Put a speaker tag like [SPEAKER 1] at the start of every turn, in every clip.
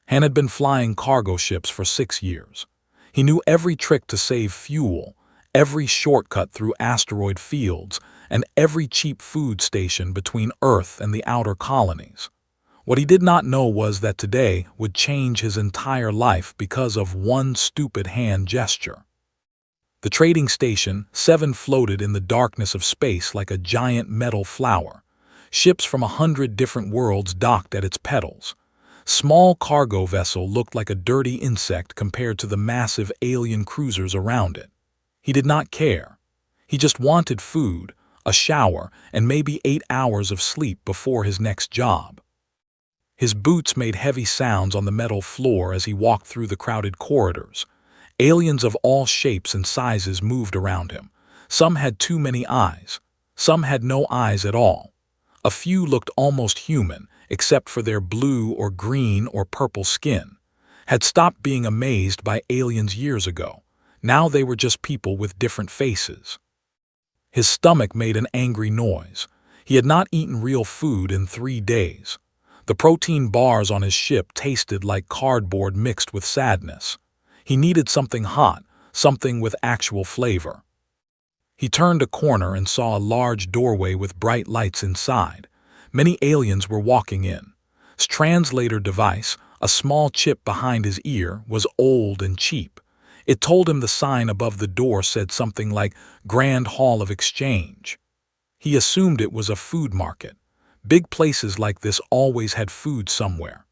[SPEAKER 1] Han had been flying cargo ships for 6 years. He knew every trick to save fuel, every shortcut through asteroid fields, and every cheap food station between Earth and the outer colonies. What he did not know was that today would change his entire life because of one stupid hand gesture. The trading station 7 floated in the darkness of space like a giant metal flower. Ships from 100 different worlds docked at its petals. Small cargo vessel looked like a dirty insect compared to the massive alien cruisers around it. He did not care. He just wanted food, a shower, and maybe 8 hours of sleep before his next job. His boots made heavy sounds on the metal floor as he walked through the crowded corridors. Aliens of all shapes and sizes moved around him. Some had too many eyes. Some had no eyes at all. A few looked almost human, except for their blue or green or purple skin. Had stopped being amazed by aliens years ago. Now they were just people with different faces. His stomach made an angry noise. He had not eaten real food in 3 days. The protein bars on his ship tasted like cardboard mixed with sadness. He needed something hot, something with actual flavor. He turned a corner and saw a large doorway with bright lights inside. Many aliens were walking in. His translator device, a small chip behind his ear, was old and cheap. It told him the sign above the door said something like Grand Hall of Exchange. He assumed it was a food market. Big places like this always had food somewhere.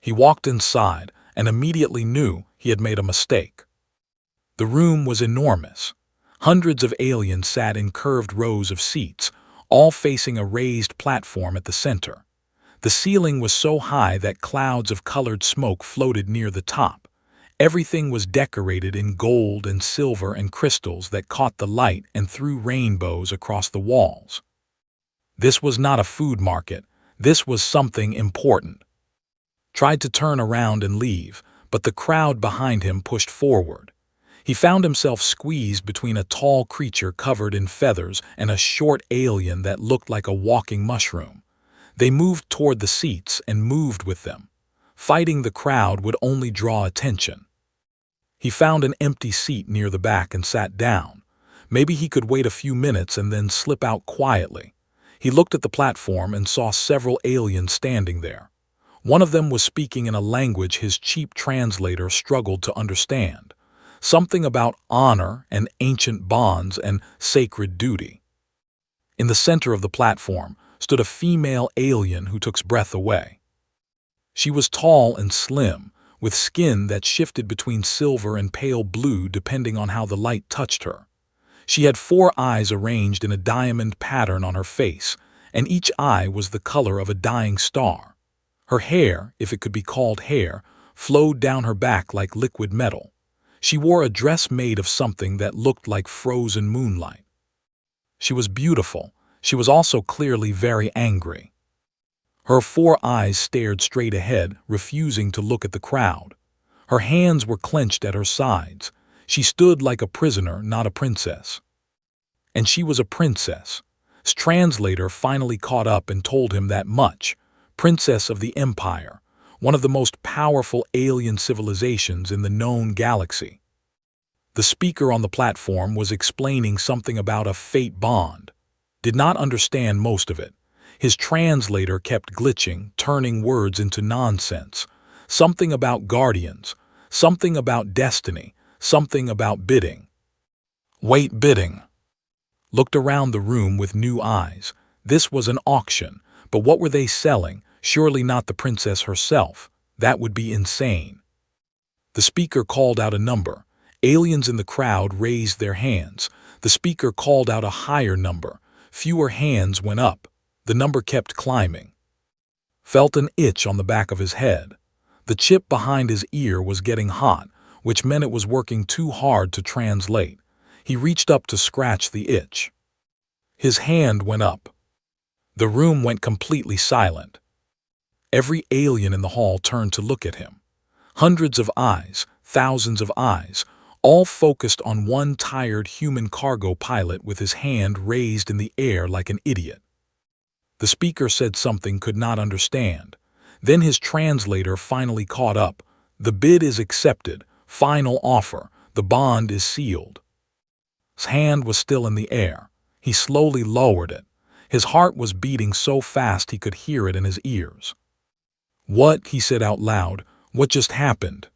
[SPEAKER 1] He walked inside and immediately knew he had made a mistake. The room was enormous. Hundreds of aliens sat in curved rows of seats, all facing a raised platform at the center. The ceiling was so high that clouds of colored smoke floated near the top. Everything was decorated in gold and silver and crystals that caught the light and threw rainbows across the walls. This was not a food market. This was something important. Tried to turn around and leave, but the crowd behind him pushed forward. He found himself squeezed between a tall creature covered in feathers and a short alien that looked like a walking mushroom. They moved toward the seats and moved with them. Fighting the crowd would only draw attention. He found an empty seat near the back and sat down. Maybe he could wait a few minutes and then slip out quietly. He looked at the platform and saw several aliens standing there. One of them was speaking in a language his cheap translator struggled to understand. Something about honor and ancient bonds and sacred duty. In the center of the platform stood a female alien who took his breath away. She was tall and slim, with skin that shifted between silver and pale blue depending on how the light touched her. She had 4 eyes arranged in a diamond pattern on her face, and each eye was the color of a dying star. Her hair, if it could be called hair, flowed down her back like liquid metal. She wore a dress made of something that looked like frozen moonlight. She was beautiful. She was also clearly very angry. Her 4 eyes stared straight ahead, refusing to look at the crowd. Her hands were clenched at her sides. She stood like a prisoner, not a princess. And she was a princess. His translator finally caught up and told him that much. Princess of the Empire, one of the most powerful alien civilizations in the known galaxy. The speaker on the platform was explaining something about a fate bond. Did not understand most of it. His translator kept glitching, turning words into nonsense. Something about guardians, something about destiny, something about bidding. Wait, bidding. Looked around the room with new eyes. This was an auction, but what were they selling? Surely not the princess herself. That would be insane. The speaker called out a number. Aliens in the crowd raised their hands. The speaker called out a higher number. Fewer hands went up. The number kept climbing. Felt an itch on the back of his head. The chip behind his ear was getting hot, which meant it was working too hard to translate. He reached up to scratch the itch. His hand went up. The room went completely silent. Every alien in the hall turned to look at him. Hundreds of eyes, thousands of eyes, all focused on one tired human cargo pilot with his hand raised in the air like an idiot. The speaker said something could not understand. Then his translator finally caught up. "The bid is accepted. Final offer. The bond is sealed." His hand was still in the air. He slowly lowered it. His heart was beating so fast he could hear it in his ears. "What?" he said out loud. "What just happened?"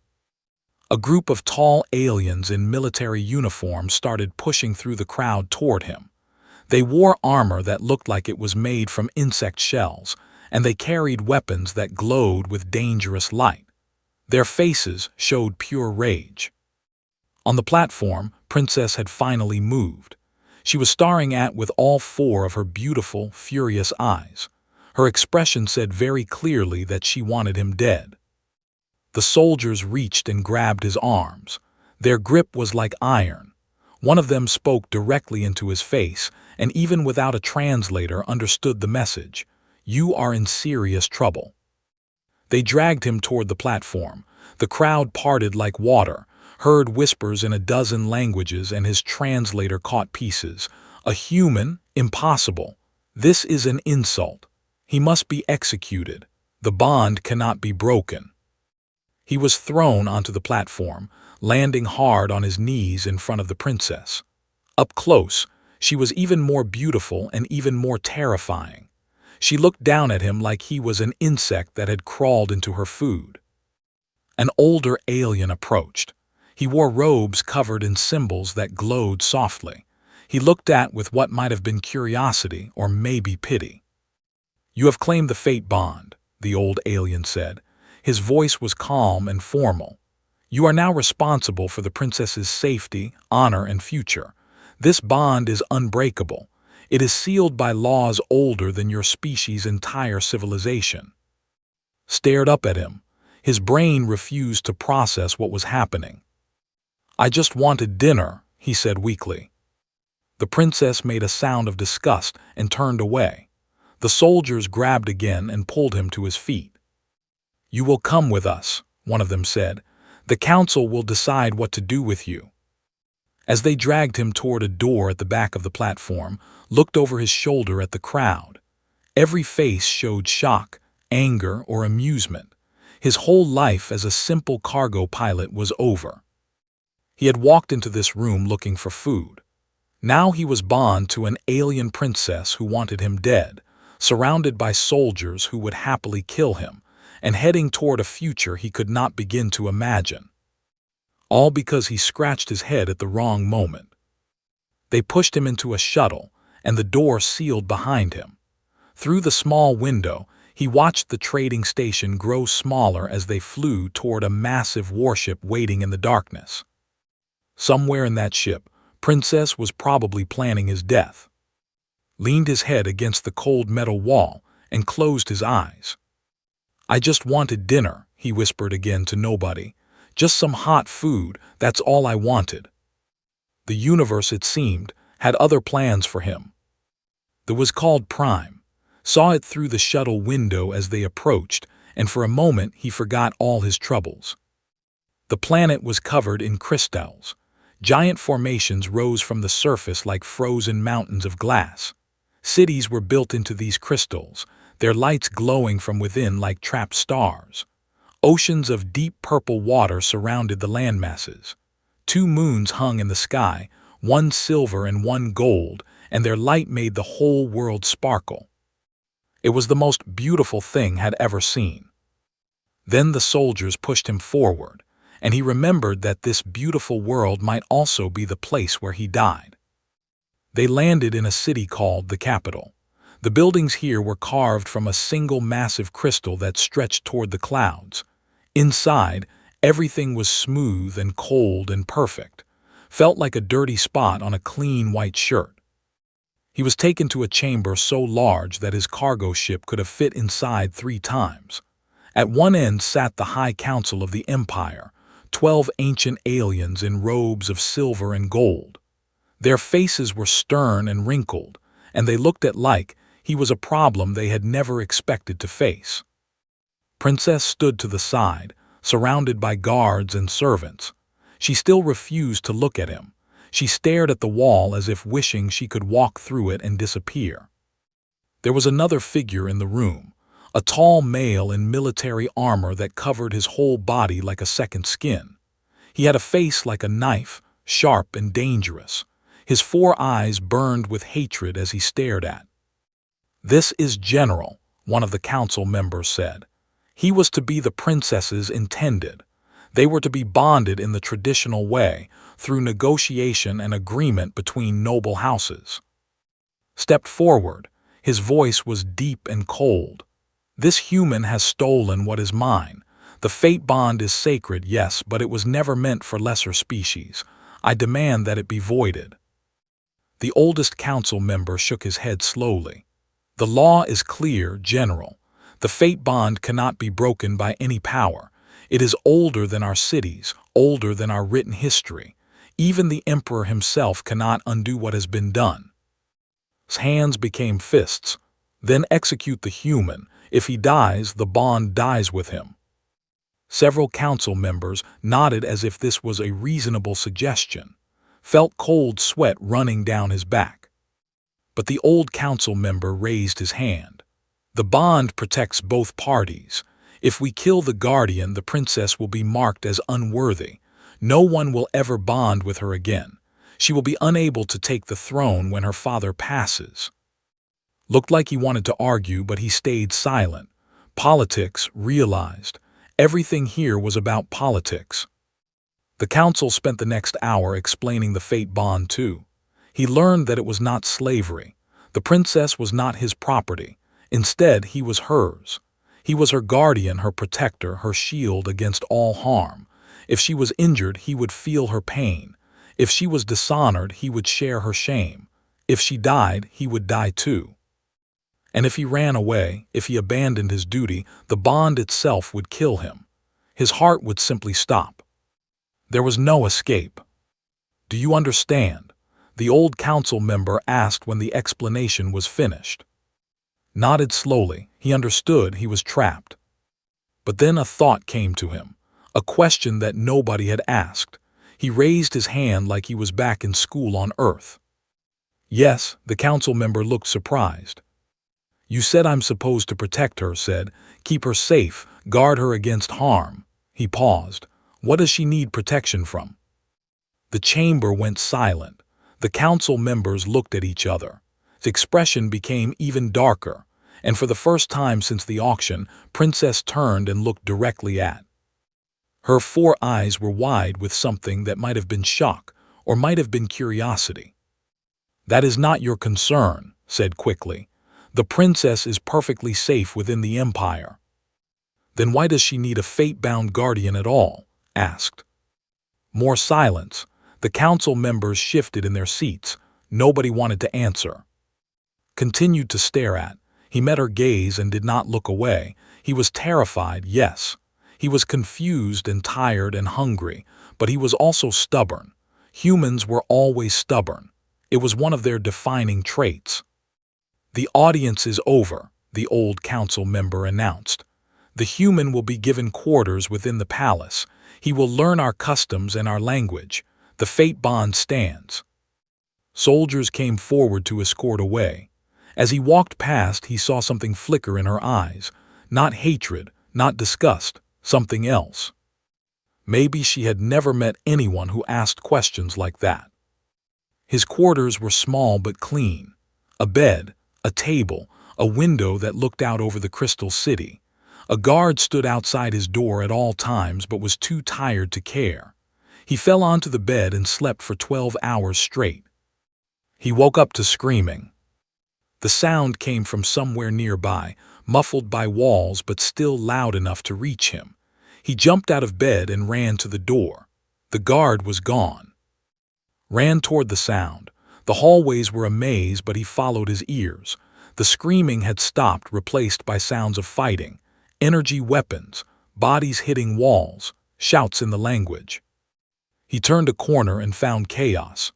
[SPEAKER 1] A group of tall aliens in military uniforms started pushing through the crowd toward him. They wore armor that looked like it was made from insect shells, and they carried weapons that glowed with dangerous light. Their faces showed pure rage. On the platform, Princess had finally moved. She was staring with all four of her beautiful, furious eyes. Her expression said very clearly that she wanted him dead. The soldiers reached and grabbed his arms. Their grip was like iron. One of them spoke directly into his face, and even without a translator understood the message. "You are in serious trouble." They dragged him toward the platform. The crowd parted like water, heard whispers in a dozen languages, and his translator caught pieces. "A human? Impossible. This is an insult. He must be executed. The bond cannot be broken." He was thrown onto the platform, landing hard on his knees in front of the princess. Up close, she was even more beautiful and even more terrifying. She looked down at him like he was an insect that had crawled into her food. An older alien approached. He wore robes covered in symbols that glowed softly. He looked with what might have been curiosity or maybe pity. "You have claimed the fate bond," the old alien said. His voice was calm and formal. "You are now responsible for the princess's safety, honor, and future. This bond is unbreakable. It is sealed by laws older than your species' entire civilization." Stared up at him. His brain refused to process what was happening. "I just wanted dinner," he said weakly. The princess made a sound of disgust and turned away. The soldiers grabbed again and pulled him to his feet. "You will come with us," one of them said. "The council will decide what to do with you." As they dragged him toward a door at the back of the platform, looked over his shoulder at the crowd. Every face showed shock, anger, or amusement. His whole life as a simple cargo pilot was over. He had walked into this room looking for food. Now he was bound to an alien princess who wanted him dead, surrounded by soldiers who would happily kill him, and heading toward a future he could not begin to imagine. All because he scratched his head at the wrong moment. They pushed him into a shuttle, and the door sealed behind him. Through the small window, he watched the trading station grow smaller as they flew toward a massive warship waiting in the darkness. Somewhere in that ship, Princess was probably planning his death. Leaned his head against the cold metal wall and closed his eyes. "I just wanted dinner," he whispered again to nobody. "Just some hot food, that's all I wanted." The universe, it seemed, had other plans for him. There was called Prime. Saw it through the shuttle window as they approached, and for a moment he forgot all his troubles. The planet was covered in crystals. Giant formations rose from the surface like frozen mountains of glass. Cities were built into these crystals, their lights glowing from within like trapped stars. Oceans of deep purple water surrounded the landmasses. 2 moons hung in the sky, one silver and one gold, and their light made the whole world sparkle. It was the most beautiful thing had ever seen. Then the soldiers pushed him forward, and he remembered that this beautiful world might also be the place where he died. They landed in a city called the capital. The buildings here were carved from a single massive crystal that stretched toward the clouds. Inside, everything was smooth and cold and perfect. Felt like a dirty spot on a clean white shirt. He was taken to a chamber so large that his cargo ship could have fit inside 3 times. At one end sat the High Council of the Empire, 12 ancient aliens in robes of silver and gold. Their faces were stern and wrinkled, and they looked at like he was a problem they had never expected to face. Princess stood to the side, surrounded by guards and servants. She still refused to look at him. She stared at the wall as if wishing she could walk through it and disappear. There was another figure in the room, a tall male in military armor that covered his whole body like a second skin. He had a face like a knife, sharp and dangerous. His 4 eyes burned with hatred as he stared at. "This is General," one of the council members said. He was to be the princess's intended. They were to be bonded in the traditional way, through negotiation and agreement between noble houses. Stepped forward. His voice was deep and cold. "This human has stolen what is mine. The fate bond is sacred, yes, but it was never meant for lesser species. I demand that it be voided." The oldest council member shook his head slowly. "The law is clear, General. The fate bond cannot be broken by any power. It is older than our cities, older than our written history. Even the Emperor himself cannot undo what has been done." His hands became fists. "Then execute the human. If he dies, the bond dies with him." Several council members nodded as if this was a reasonable suggestion, felt cold sweat running down his back. But the old council member raised his hand. "The bond protects both parties. If we kill the guardian, the princess will be marked as unworthy. No one will ever bond with her again. She will be unable to take the throne when her father passes." Looked like he wanted to argue, but he stayed silent. Politics, realized. Everything here was about politics. The council spent the next hour explaining the fate bond too. He learned that it was not slavery. The princess was not his property. Instead, he was hers. He was her guardian, her protector, her shield against all harm. If she was injured, he would feel her pain. If she was dishonored, he would share her shame. If she died, he would die too. And if he ran away, if he abandoned his duty, the bond itself would kill him. His heart would simply stop. There was no escape. "Do you understand?" the old council member asked when the explanation was finished. Nodded slowly. He understood he was trapped. But then a thought came to him, a question that nobody had asked. He raised his hand like he was back in school on Earth. "Yes," the council member looked surprised. "You said I'm supposed to protect her," said, "keep her safe, guard her against harm." He paused. "What does she need protection from?" The chamber went silent. The council members looked at each other. The expression became even darker, and for the first time since the auction, Princess turned and looked directly at. Her 4 eyes were wide with something that might have been shock or might have been curiosity. "That is not your concern," said quickly. "The princess is perfectly safe within the empire." "Then why does she need a fate-bound guardian at all?" asked. More silence. The council members shifted in their seats. Nobody wanted to answer. Continued to stare at. He met her gaze and did not look away. He was terrified, yes. He was confused and tired and hungry, but he was also stubborn. Humans were always stubborn. It was one of their defining traits. "The audience is over," the old council member announced. "The human will be given quarters within the palace. He will learn our customs and our language. The fate bond stands." Soldiers came forward to escort away. As he walked past, he saw something flicker in her eyes. Not hatred, not disgust, something else. Maybe she had never met anyone who asked questions like that. His quarters were small but clean. A bed, a table, a window that looked out over the crystal city. A guard stood outside his door at all times but was too tired to care. He fell onto the bed and slept for 12 hours straight. He woke up to screaming. The sound came from somewhere nearby, muffled by walls but still loud enough to reach him. He jumped out of bed and ran to the door. The guard was gone. Ran toward the sound. The hallways were a maze, but he followed his ears. The screaming had stopped, replaced by sounds of fighting, energy weapons, bodies hitting walls, shouts in the language. He turned a corner and found chaos.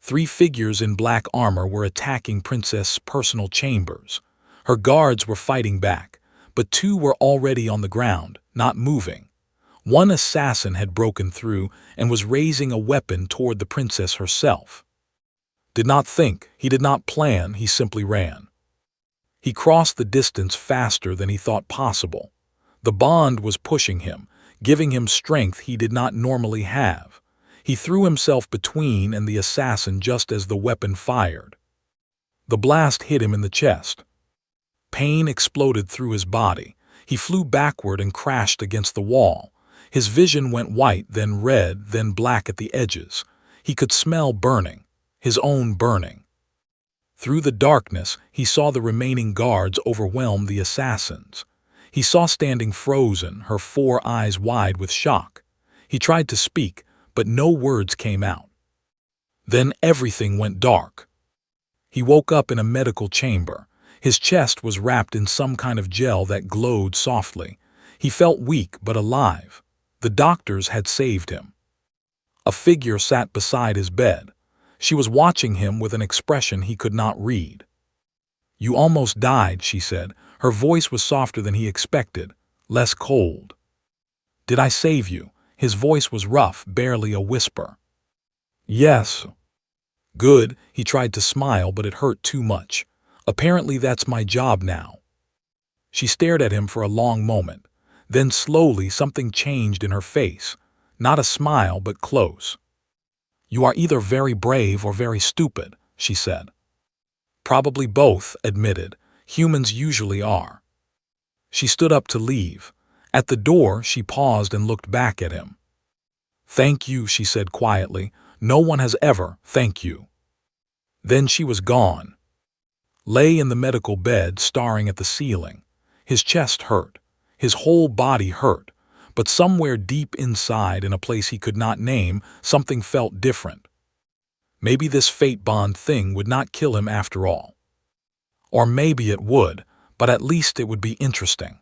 [SPEAKER 1] 3 figures in black armor were attacking Princess' personal chambers. Her guards were fighting back, but 2 were already on the ground, not moving. One assassin had broken through and was raising a weapon toward the princess herself. Did not think, he did not plan, he simply ran. He crossed the distance faster than he thought possible. The bond was pushing him, giving him strength he did not normally have. He threw himself between and the assassin just as the weapon fired. The blast hit him in the chest. Pain exploded through his body. He flew backward and crashed against the wall. His vision went white, then red, then black at the edges. He could smell burning, his own burning. Through the darkness, he saw the remaining guards overwhelm the assassins. He saw standing frozen, her 4 eyes wide with shock. He tried to speak, but no words came out. Then everything went dark. He woke up in a medical chamber. His chest was wrapped in some kind of gel that glowed softly. He felt weak but alive. The doctors had saved him. A figure sat beside his bed. She was watching him with an expression he could not read. "You almost died," she said. Her voice was softer than he expected, less cold. "Did I save you?" His voice was rough, barely a whisper. "Yes." "Good." He tried to smile, but it hurt too much. "Apparently that's my job now." She stared at him for a long moment. Then slowly something changed in her face. Not a smile, but close. "You are either very brave or very stupid," she said. "Probably both," admitted. "Humans usually are." She stood up to leave. At the door, she paused and looked back at him. "Thank you," she said quietly. "No one has ever, thank you." Then she was gone. Lay in the medical bed, staring at the ceiling. His chest hurt. His whole body hurt. But somewhere deep inside, in a place he could not name, something felt different. Maybe this fate bond thing would not kill him after all. Or maybe it would, but at least it would be interesting.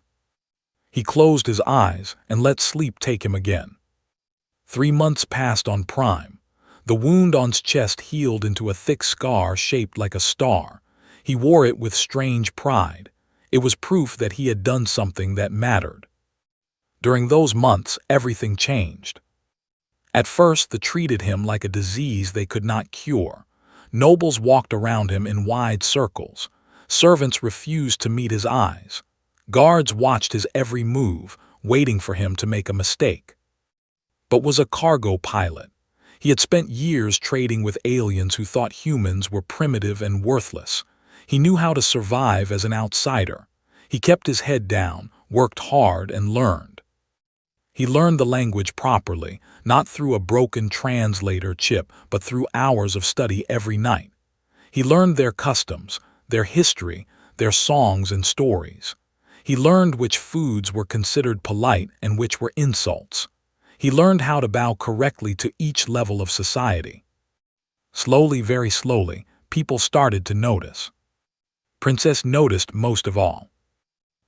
[SPEAKER 1] He closed his eyes and let sleep take him again. 3 months passed on Prime. The wound on his chest healed into a thick scar shaped like a star. He wore it with strange pride. It was proof that he had done something that mattered. During those months, everything changed. At first, they treated him like a disease they could not cure. Nobles walked around him in wide circles. Servants refused to meet his eyes. Guards watched his every move, waiting for him to make a mistake. But was a cargo pilot. He had spent years trading with aliens who thought humans were primitive and worthless. He knew how to survive as an outsider. He kept his head down, worked hard, and learned. He learned the language properly, not through a broken translator chip, but through hours of study every night. He learned their customs, their history, their songs and stories. He learned which foods were considered polite and which were insults. He learned how to bow correctly to each level of society. Slowly, very slowly, people started to notice. Princess noticed most of all.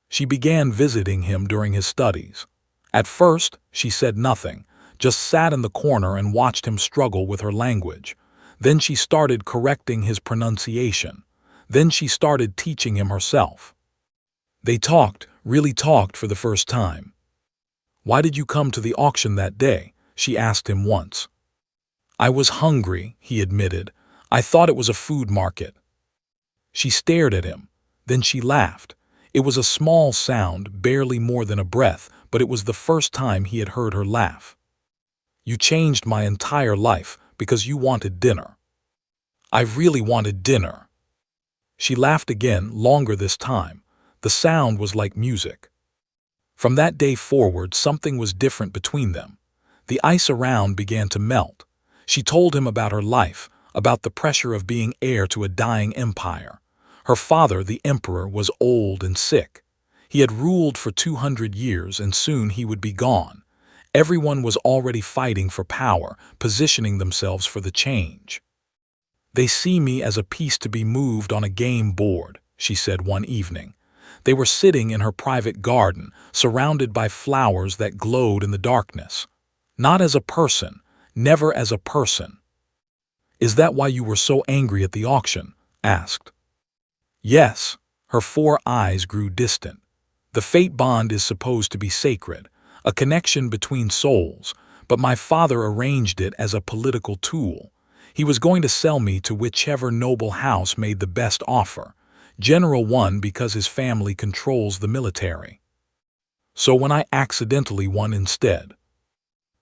[SPEAKER 1] She began visiting him during his studies. At first, she said nothing, just sat in the corner and watched him struggle with her language. Then she started correcting his pronunciation. Then she started teaching him herself. They talked, really talked for the first time. "Why did you come to the auction that day?" she asked him once. "I was hungry," he admitted. "I thought it was a food market." She stared at him. Then she laughed. It was a small sound, barely more than a breath, but it was the first time he had heard her laugh. "You changed my entire life because you wanted dinner." "I really wanted dinner." She laughed again, longer this time. The sound was like music. From that day forward, something was different between them. The ice around began to melt. She told him about her life, about the pressure of being heir to a dying empire. Her father, the emperor, was old and sick. He had ruled for 200 years and soon he would be gone. Everyone was already fighting for power, positioning themselves for the change. "They see me as a piece to be moved on a game board," she said one evening. They were sitting in her private garden, surrounded by flowers that glowed in the darkness. "Not as a person, never as a person." "Is that why you were so angry at the auction?" asked. "Yes." Her 4 eyes grew distant. "The fate bond is supposed to be sacred, a connection between souls, but my father arranged it as a political tool. He was going to sell me to whichever noble house made the best offer. General 1 because his family controls the military. So when I accidentally won instead,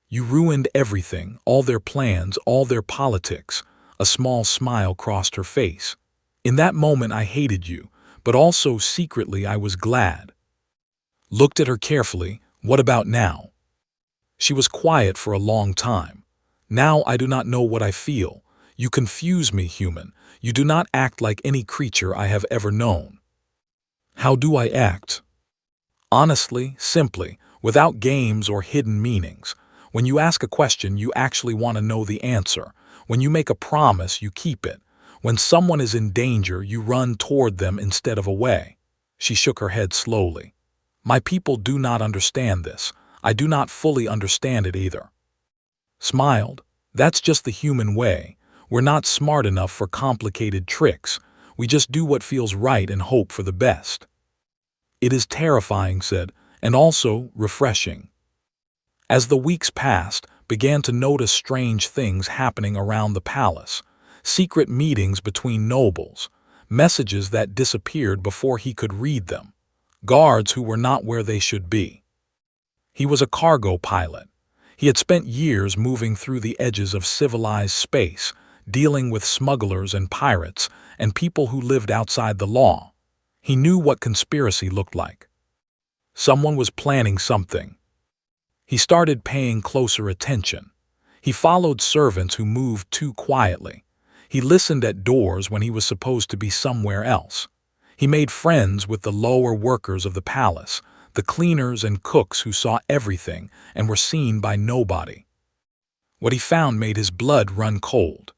[SPEAKER 1] you ruined everything, all their plans, all their politics. A small smile crossed her face. In that moment I hated you, but also secretly I was glad. Looked at her carefully. What about now? She was quiet for a long time. Now I do not know what I feel. You confuse me, human. You do not act like any creature I have ever known. How do I act? Honestly, simply, without games or hidden meanings. When you ask a question, you actually want to know the answer. When you make a promise, you keep it. When someone is in danger, you run toward them instead of away. She shook her head slowly. My people do not understand this. I do not fully understand it either. Smiled. That's just the human way. We're not smart enough for complicated tricks. We just do what feels right and hope for the best. It is terrifying, said, and also refreshing. As the weeks passed, began to notice strange things happening around the palace. Secret meetings between nobles. Messages that disappeared before he could read them. Guards who were not where they should be. He was a cargo pilot. He had spent years moving through the edges of civilized space, dealing with smugglers and pirates and people who lived outside the law. He knew what conspiracy looked like. Someone was planning something. He started paying closer attention. He followed servants who moved too quietly. He listened at doors when he was supposed to be somewhere else. He made friends with the lower workers of the palace, the cleaners and cooks who saw everything and were seen by nobody. What he found made his blood run cold.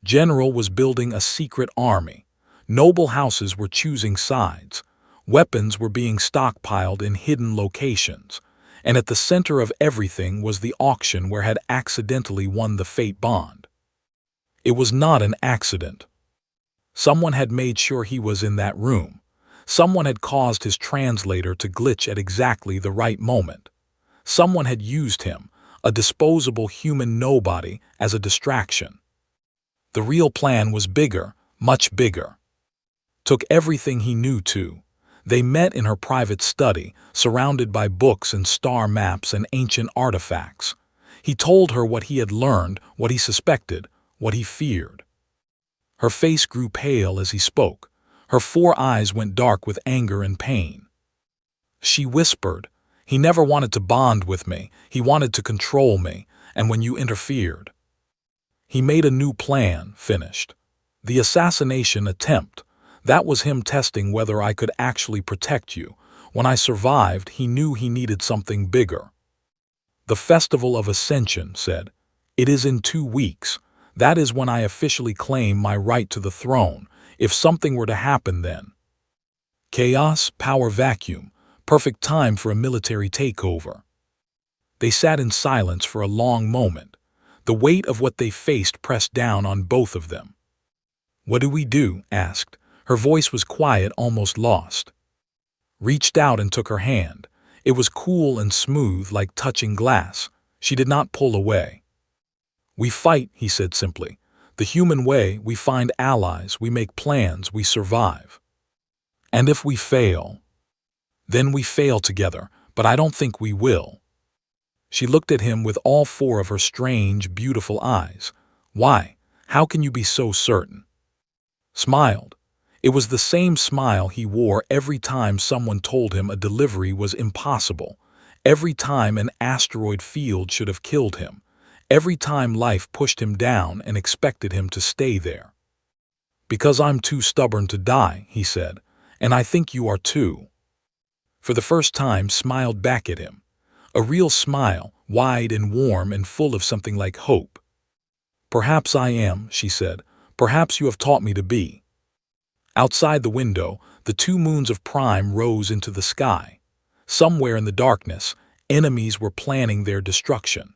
[SPEAKER 1] General was building a secret army. Noble houses were choosing sides. Weapons were being stockpiled in hidden locations. And at the center of everything was the auction where had accidentally won the fate bond. It was not an accident. Someone had made sure he was in that room. Someone had caused his translator to glitch at exactly the right moment. Someone had used him, a disposable human nobody, as a distraction. The real plan was bigger, much bigger. Took everything he knew to. They met in her private study, surrounded by books and star maps and ancient artifacts. He told her what he had learned, what he suspected, what he feared. Her face grew pale as he spoke. Her 4 eyes went dark with anger and pain. She whispered, "He never wanted to bond with me. He wanted to control me, and when you interfered." He made a new plan, finished. The assassination attempt. That was him testing whether I could actually protect you. When I survived, he knew he needed something bigger. The Festival of Ascension said, "It is in 2 weeks. That is when I officially claim my right to the throne, if something were to happen then." Chaos, power vacuum, perfect time for a military takeover. They sat in silence for a long moment. The weight of what they faced pressed down on both of them. "What do we do?" asked. Her voice was quiet, almost lost. Reached out and took her hand. It was cool and smooth, like touching glass. She did not pull away. "We fight," he said simply. "The human way, we find allies, we make plans, we survive. And if we fail, then we fail together, but I don't think we will." She looked at him with all 4 of her strange, beautiful eyes. "Why? How can you be so certain?" Smiled. It was the same smile he wore every time someone told him a delivery was impossible, every time an asteroid field should have killed him, every time life pushed him down and expected him to stay there. "Because I'm too stubborn to die," he said, "and I think you are too." For the first time smiled back at him. A real smile, wide and warm and full of something like hope. "Perhaps I am," she said. "Perhaps you have taught me to be." Outside the window, the 2 moons of Prime rose into the sky. Somewhere in the darkness, enemies were planning their destruction.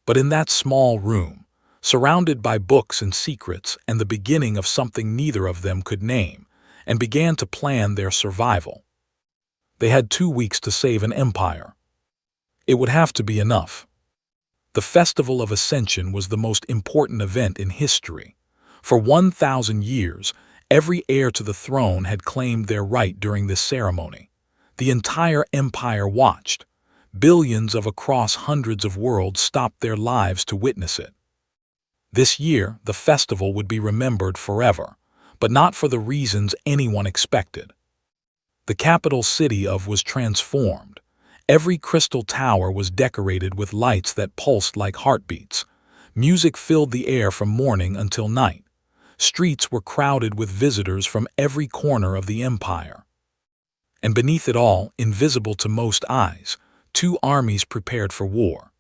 [SPEAKER 1] But in that small room, surrounded by books and secrets and the beginning of something neither of them could name, and began to plan their survival. They had 2 weeks to save an empire. It would have to be enough. The Festival of Ascension was the most important event in history. For 1,000 years, Every heir to the throne had claimed their right during this ceremony. The entire empire watched. Billions of across hundreds of worlds stopped their lives to witness it. This year, the festival would be remembered forever, but not for the reasons anyone expected. The capital city of was transformed. Every crystal tower was decorated with lights that pulsed like heartbeats. Music filled the air from morning until night. Streets were crowded with visitors from every corner of the empire. And beneath it all, invisible to most eyes, two armies prepared for war.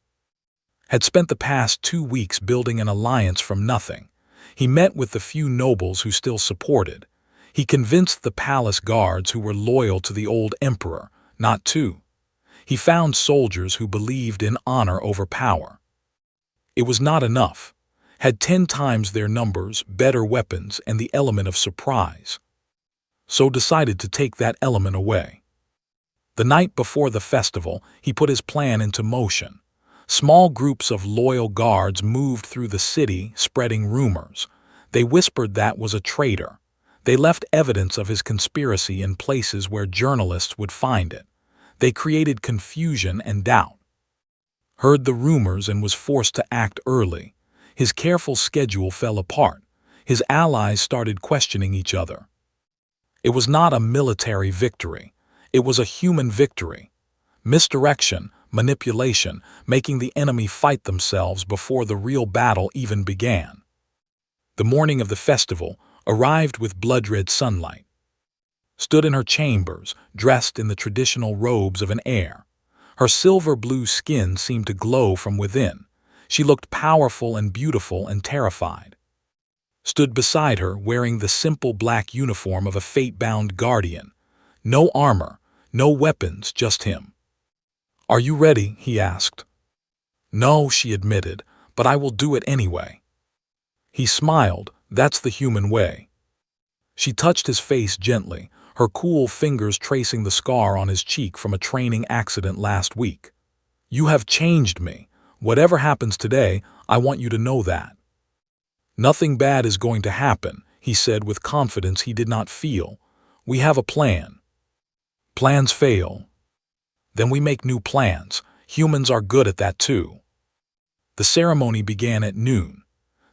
[SPEAKER 1] Had spent the past 2 weeks building an alliance from nothing. He met with the few nobles who still supported. He convinced the palace guards who were loyal to the old emperor, not to. He found soldiers who believed in honor over power. It was not enough. Had 10 times their numbers, better weapons, and the element of surprise. So decided to take that element away. The night before the festival, he put his plan into motion. Small groups of loyal guards moved through the city, spreading rumors. They whispered that was a traitor. They left evidence of his conspiracy in places where journalists would find it. They created confusion and doubt. Heard the rumors and was forced to act early. His careful schedule fell apart. His allies started questioning each other. It was not a military victory. It was a human victory. Misdirection, manipulation, making the enemy fight themselves before the real battle even began. The morning of the festival arrived with blood-red sunlight. Stood in her chambers, dressed in the traditional robes of an heir. Her silver-blue skin seemed to glow from within. She looked powerful and beautiful and terrified. Stood beside her wearing the simple black uniform of a fate-bound guardian. No armor, no weapons, just him. "Are you ready?" he asked. "No," she admitted, "but I will do it anyway." He smiled. "That's the human way." She touched his face gently, her cool fingers tracing the scar on his cheek from a training accident last week. "You have changed me. Whatever happens today, I want you to know that." "Nothing bad is going to happen," he said with confidence he did not feel. "We have a plan. Plans fail. Then we make new plans. Humans are good at that too." The ceremony began at noon.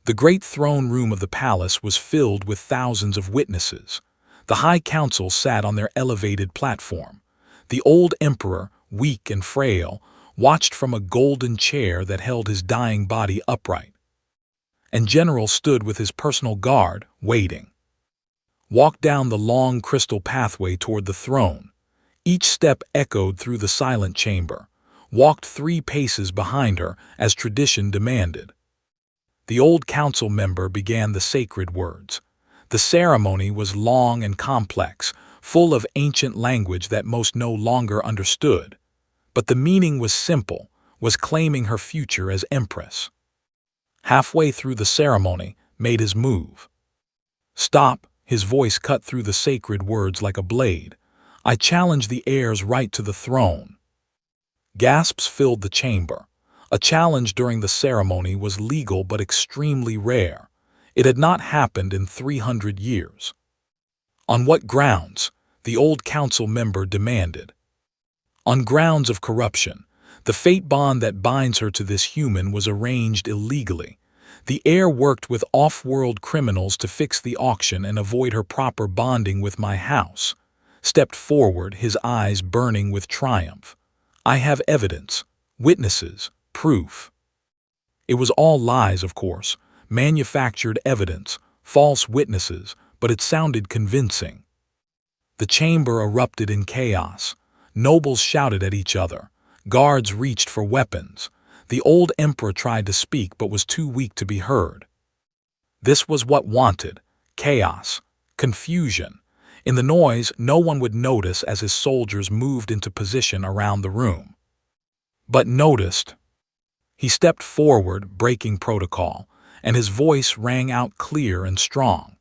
[SPEAKER 1] The great throne room of the palace was filled with thousands of witnesses. The High Council sat on their elevated platform. The old emperor, weak and frail, watched from a golden chair that held his dying body upright. And General stood with his personal guard, waiting. Walked down the long crystal pathway toward the throne. Each step echoed through the silent chamber. Walked 3 paces behind her, as tradition demanded. The old council member began the sacred words. The ceremony was long and complex, full of ancient language that most no longer understood. But the meaning was simple, was claiming her future as empress. Halfway through the ceremony, made his move. "Stop," his voice cut through the sacred words like a blade. "I challenge the heir's right to the throne." Gasps filled the chamber. A challenge during the ceremony was legal but extremely rare. It had not happened in 300 years. "On what grounds?" the old council member demanded. "On grounds of corruption. The fate bond that binds her to this human was arranged illegally. The heir worked with off-world criminals to fix the auction and avoid her proper bonding with my house." Stepped forward, his eyes burning with triumph. "I have evidence, witnesses, proof." It was all lies, of course, manufactured evidence, false witnesses, but it sounded convincing. The chamber erupted in chaos. Nobles shouted at each other. Guards reached for weapons. The old emperor tried to speak but was too weak to be heard. This was what wanted: chaos, confusion. In the noise, no one would notice as his soldiers moved into position around the room. But noticed. He stepped forward, breaking protocol, and his voice rang out clear and strong.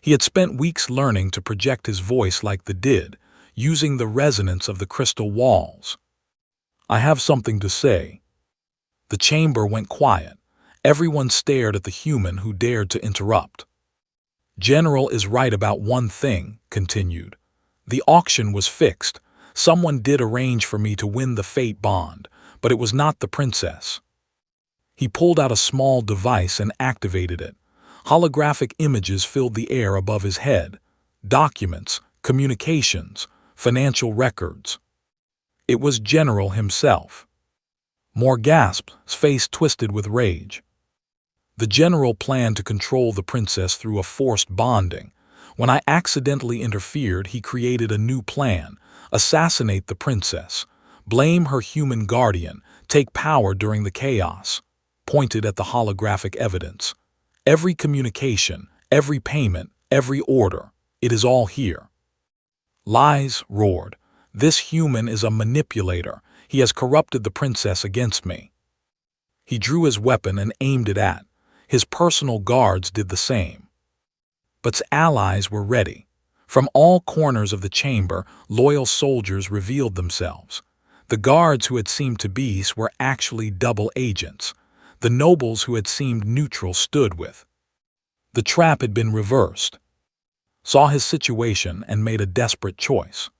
[SPEAKER 1] He had spent weeks learning to project his voice like the did, using the resonance of the crystal walls. "I have something to say." The chamber went quiet. Everyone stared at the human who dared to interrupt. General is right about one thing, continued. The auction was fixed. Someone did arrange for me to win the fate bond, but it was not the princess. He pulled out a small device and activated it. Holographic images filled the air above his head. Documents, communications, financial records. It was General himself. Moore gasped, his face twisted with rage. The General planned to control the princess through a forced bonding. When I accidentally interfered, he created a new plan: assassinate the princess, blame her human guardian, take power during the chaos. Pointed at the holographic evidence. Every communication, every payment, every order, it is all here. Lies, roared. This human is a manipulator. He has corrupted the princess against me. He drew his weapon and aimed it at. His personal guards did the same. But his allies were ready. From all corners of the chamber, loyal soldiers revealed themselves. The guards who had seemed to be were actually double agents. The nobles who had seemed neutral stood with. The trap had been reversed. Saw his situation and made a desperate choice.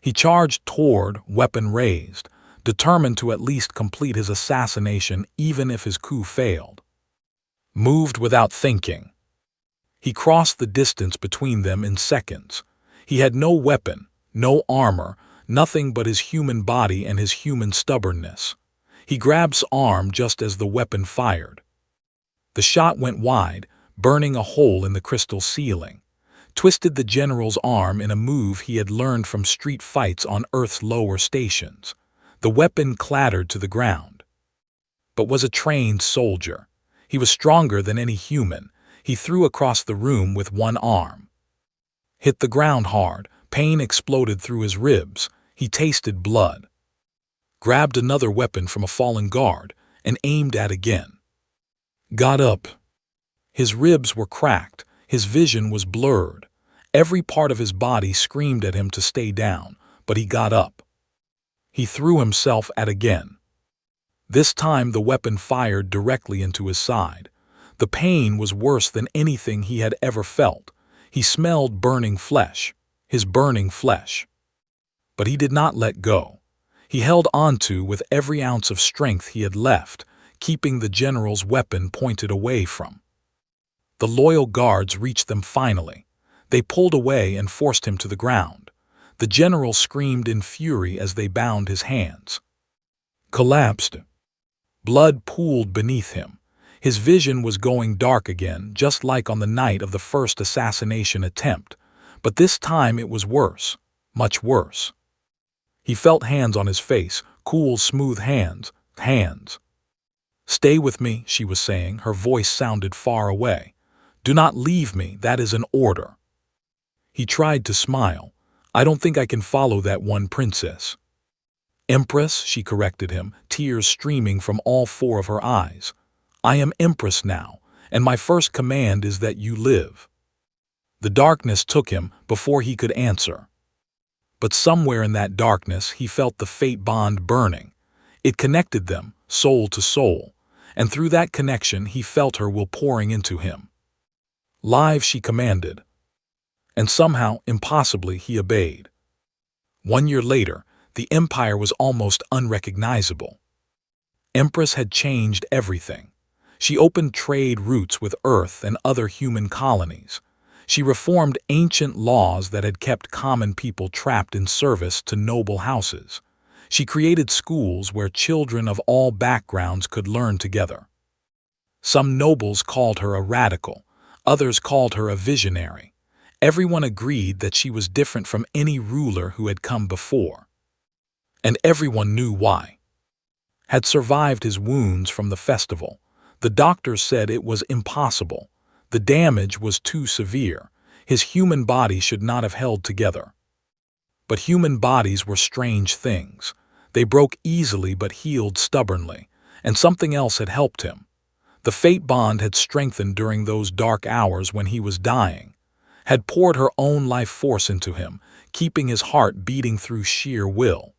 [SPEAKER 1] He charged toward, weapon raised, determined to at least complete his assassination even if his coup failed. Moved without thinking. He crossed the distance between them in seconds. He had no weapon, no armor, nothing but his human body and his human stubbornness. He grabbed his arm just as the weapon fired. The shot went wide, burning a hole in the crystal ceiling. Twisted the General's arm in a move he had learned from street fights on Earth's lower stations. The weapon clattered to the ground. But was a trained soldier. He was stronger than any human. He threw across the room with one arm. Hit the ground hard. Pain exploded through his ribs. He tasted blood. Grabbed another weapon from a fallen guard and aimed at again. Got up. His ribs were cracked. His vision was blurred. Every part of his body screamed at him to stay down, but he got up. He threw himself at again. This time the weapon fired directly into his side. The pain was worse than anything he had ever felt. He smelled burning flesh, his burning flesh. But he did not let go. He held onto with every ounce of strength he had left, keeping the General's weapon pointed away from. The loyal guards reached them finally. They pulled away and forced him to the ground. The General screamed in fury as they bound his hands. Collapsed. Blood pooled beneath him. His vision was going dark again, just like on the night of the first assassination attempt. But this time it was worse, much worse. He felt hands on his face, cool, smooth hands. Stay with me, she was saying. Her voice sounded far away. Do not leave me, that is an order. He tried to smile. I don't think I can follow that one princess. Empress, she corrected him, tears streaming from all four of her eyes. I am Empress now, and my first command is that you live. The darkness took him before he could answer. But somewhere in that darkness he felt the fate bond burning. It connected them, soul to soul, and through that connection he felt her will pouring into him. Live, she commanded. And somehow, impossibly, he obeyed. 1 year later, the empire was almost unrecognizable. Empress had changed everything. She opened trade routes with Earth and other human colonies. She reformed ancient laws that had kept common people trapped in service to noble houses. She created schools where children of all backgrounds could learn together. Some nobles called her a radical, others called her a visionary. Everyone agreed that she was different from any ruler who had come before. And everyone knew why. Had survived his wounds from the festival. The doctors said it was impossible. The damage was too severe. His human body should not have held together. But human bodies were strange things. They broke easily but healed stubbornly, and something else had helped him. The fate bond had strengthened during those dark hours when he was dying, had poured her own life force into him, keeping his heart beating through sheer will.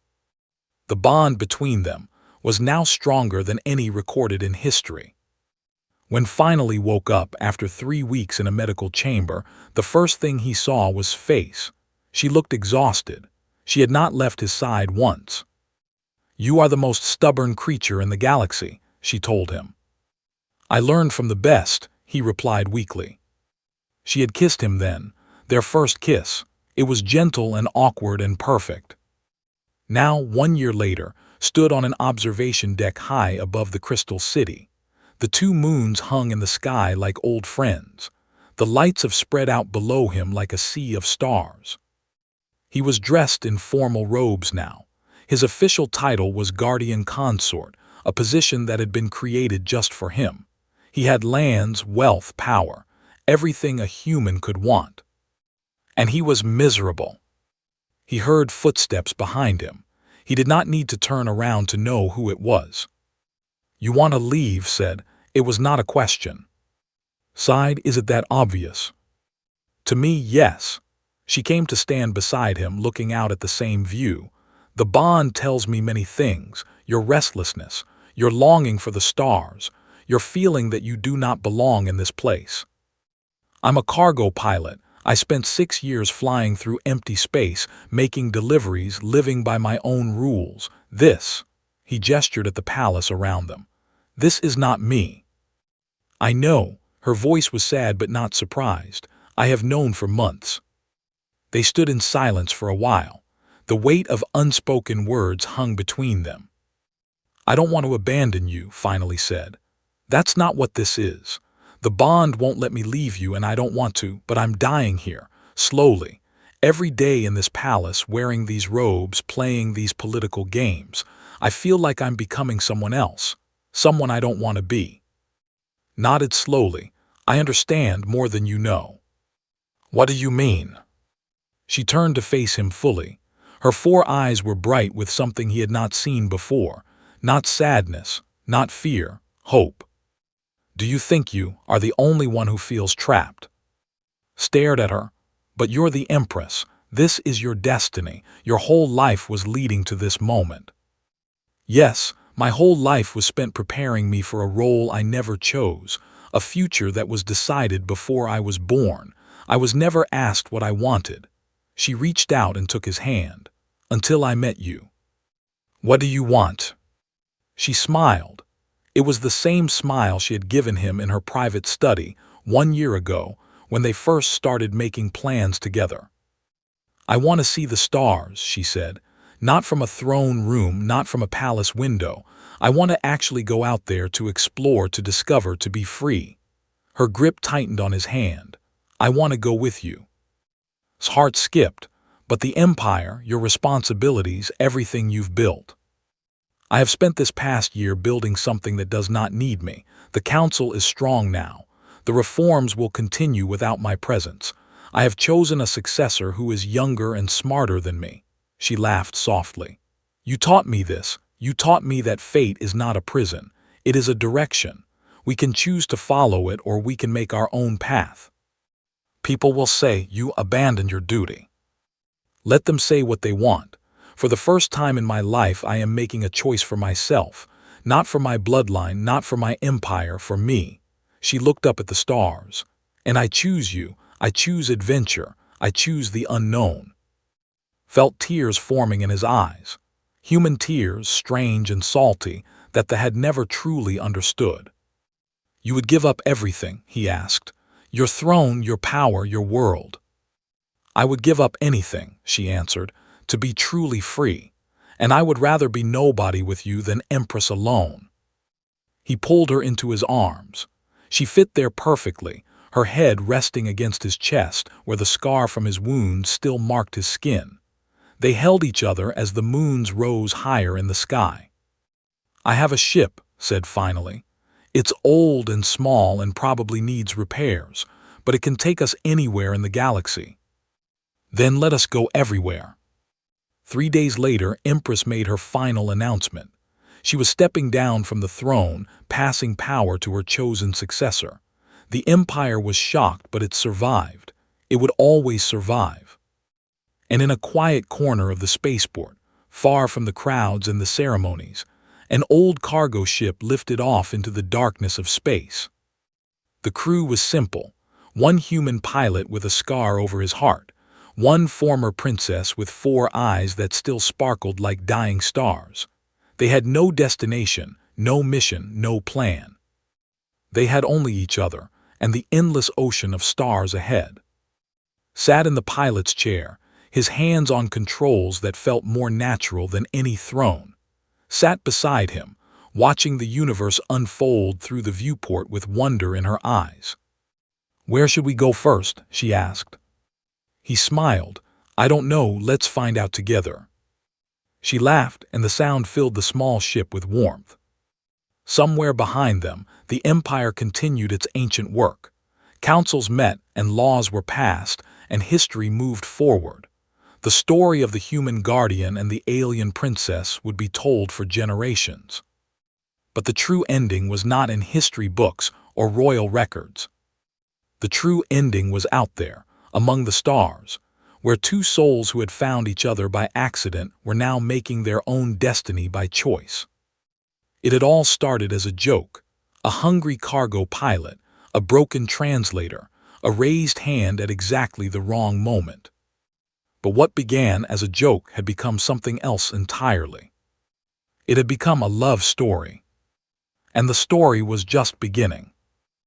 [SPEAKER 1] The bond between them was now stronger than any recorded in history. When finally woke up after 3 weeks in a medical chamber, the first thing he saw was face. She looked exhausted. She had not left his side once. "You are the most stubborn creature in the galaxy," she told him. "I learned from the best," he replied weakly. She had kissed him then, their first kiss. It was gentle and awkward and perfect. Now, 1 year later, stood on an observation deck high above the Crystal City. The two moons hung in the sky like old friends. The lights have spread out below him like a sea of stars. He was dressed in formal robes now. His official title was Guardian Consort, a position that had been created just for him. He had lands, wealth, power, everything a human could want. And he was miserable. He heard footsteps behind him. He did not need to turn around to know who it was. "You want to leave," said. It was not a question. Sighed, "Is it that obvious?" "To me, yes." She came to stand beside him, looking out at the same view. "The bond tells me many things. Your restlessness, your longing for the stars, your feeling that you do not belong in this place. I'm a cargo pilot. I spent 6 years flying through empty space, making deliveries, living by my own rules. This," he gestured at the palace around them, "this is not me." "I know." Her voice was sad but not surprised. "I have known for months." They stood in silence for a while. The weight of unspoken words hung between them. "I don't want to abandon you," finally said. "That's not what this is. The bond won't let me leave you and I don't want to, but I'm dying here, slowly. Every day in this palace, wearing these robes, playing these political games, I feel like I'm becoming someone else, someone I don't want to be." Nodded slowly. "I understand more than you know." "What do you mean?" She turned to face him fully. Her 4 eyes were bright with something he had not seen before. Not sadness, not fear, hope. "Do you think you are the only one who feels trapped?" Stared at her. "But you're the Empress. This is your destiny. Your whole life was leading to this moment." "Yes, my whole life was spent preparing me for a role I never chose, a future that was decided before I was born. I was never asked what I wanted." She reached out and took his hand. "Until I met you." "What do you want?" She smiled. It was the same smile she had given him in her private study 1 year ago when they first started making plans together. "I want to see the stars," she said. "Not from a throne room, not from a palace window. I want to actually go out there to explore, to discover, to be free." Her grip tightened on his hand. "I want to go with you." His heart skipped. "But the Empire, your responsibilities, everything you've built." "I have spent this past year building something that does not need me. The Council is strong now. The reforms will continue without my presence. I have chosen a successor who is younger and smarter than me." She laughed softly. "You taught me this. You taught me that fate is not a prison. It is a direction. We can choose to follow it or we can make our own path. People will say you abandoned your duty. Let them say what they want. For the first time in my life I am making a choice for myself, not for my bloodline, not for my empire, for me." She looked up at the stars. "And I choose you. I choose adventure. I choose the unknown." Felt tears forming in his eyes. Human tears, strange and salty, that they had never truly understood. "You would give up everything?" he asked. "Your throne, your power, your world?" "I would give up anything," she answered, "to be truly free. And I would rather be nobody with you than Empress alone." He pulled her into his arms. She fit there perfectly, her head resting against his chest where the scar from his wound still marked his skin. They held each other as the moons rose higher in the sky. "I have a ship," said finally. "It's old and small and probably needs repairs, but it can take us anywhere in the galaxy." "Then let us go everywhere." 3 days later, Empress made her final announcement. She was stepping down from the throne, passing power to her chosen successor. The Empire was shocked, but it survived. It would always survive. And in a quiet corner of the spaceport, far from the crowds and the ceremonies, an old cargo ship lifted off into the darkness of space. The crew was simple: one human pilot with a scar over his heart, one former princess with 4 eyes that still sparkled like dying stars. They had no destination, no mission, no plan. They had only each other and the endless ocean of stars ahead. Sat in the pilot's chair, his hands on controls that felt more natural than any throne. Sat beside him, watching the universe unfold through the viewport with wonder in her eyes. "Where should we go first?" she asked. He smiled. "I don't know, let's find out together." She laughed, and the sound filled the small ship with warmth. Somewhere behind them, the Empire continued its ancient work. Councils met, and laws were passed, and history moved forward. The story of the human guardian and the alien princess would be told for generations. But the true ending was not in history books or royal records. The true ending was out there, among the stars, where two souls who had found each other by accident were now making their own destiny by choice. It had all started as a joke: a hungry cargo pilot, a broken translator, a raised hand at exactly the wrong moment. But what began as a joke had become something else entirely. It had become a love story. And the story was just beginning.